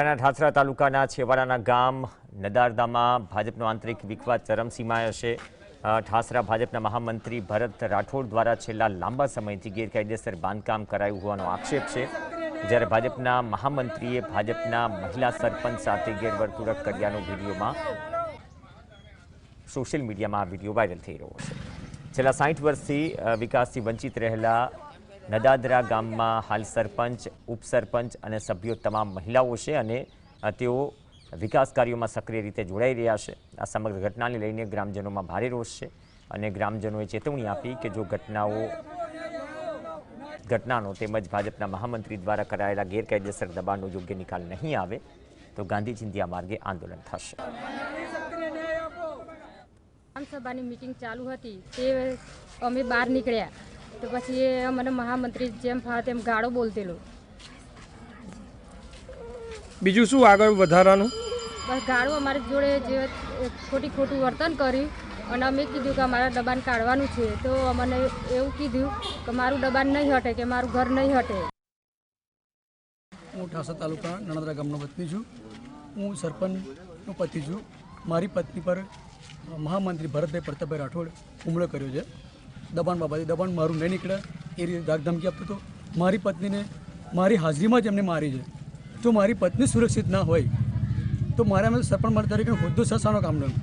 ઠાસરા તાલુકાના છેવાડાના ગામ નદારદામાં ભાજપનો આંતરિક વિખવાદ ચરમસીમાએ છે। ઠાસરા ભાજપના મહામંત્રી ભરત રાઠોડ દ્વારા છેલ્લા લાંબા સમયથી ગેરકાયદેસર બાંધકામ કરાયું હોવાનો આક્ષેપ છે, જ્યારે ભાજપના મહામંત્રીએ ભાજપના મહિલા સરપંચ સાથે ગેરવર્તણૂક કર્યાનો વિડીયોમાં સોશિયલ મીડિયામાં આ વિડીયો વાયરલ થઈ રહ્યો છે। છેલ્લા 60 વર્ષથી વિકાસથી વંચિત રહેલા નદાદરા ગામમાં હાલ સરપંચ, ઉપસરપંચ અને સભ્યો તમામ મહિલાઓ છે અને તેઓ વિકાસ કાર્યોમાં સક્રિય રીતે જોડાઈ રહ્યા છે। આ સમગ્ર ઘટનાને લઈને ગ્રામજનોમાં ભારે રોષ છે અને ગ્રામજનોએ ચેતવણી આપી કે જો ઘટનાનો તેમજ ભાજપના મહામંત્રી દ્વારા કરાયેલા ગેરકાયદેસર દબાણનો યોગ્ય નિકાલ નહીં આવે તો ગાંધી ચિંધ્યા માર્ગે આંદોલન થશે। વિધાનસભાની મીટિંગ ચાલુ હતી તે અમે બહાર નીકળ્યા તો પછી એ અમને મહામંત્રી જેમ ફાવે તેમ ગાળો બોલતેલો। બીજું શું આગળ વધારાનું? બસ ગાળો અમારી જોડે જે ખોટું વર્તન કર્યું અને અમે કીધું કે અમારા દબાણ કાઢવાનું છે, તો અમને એવું કીધું કે મારું દબાણ નહીં હટે, કે મારું ઘર નહીં હટે। હું ઠાસરા તાલુકા નણંદરા ગામનો વતની છું। હું સરપંચનો પતિ છું। મારી પત્ની પર મહામંત્રી ભરતભાઈ પ્રતાપભાઈ રાઠોડ હુમલો કર્યો છે દબાણ બાબતે। દબાણ મારું નહીં નીકળે એ રીતે ધાકધમકી આપતો હતો। મારી પત્નીને મારી હાજરીમાં જ એમને મારી છે। જો મારી પત્ની સુરક્ષિત ના હોય તો મારે સરપંચ તરીકે હોદ્દો સસાનો કામ નહીં।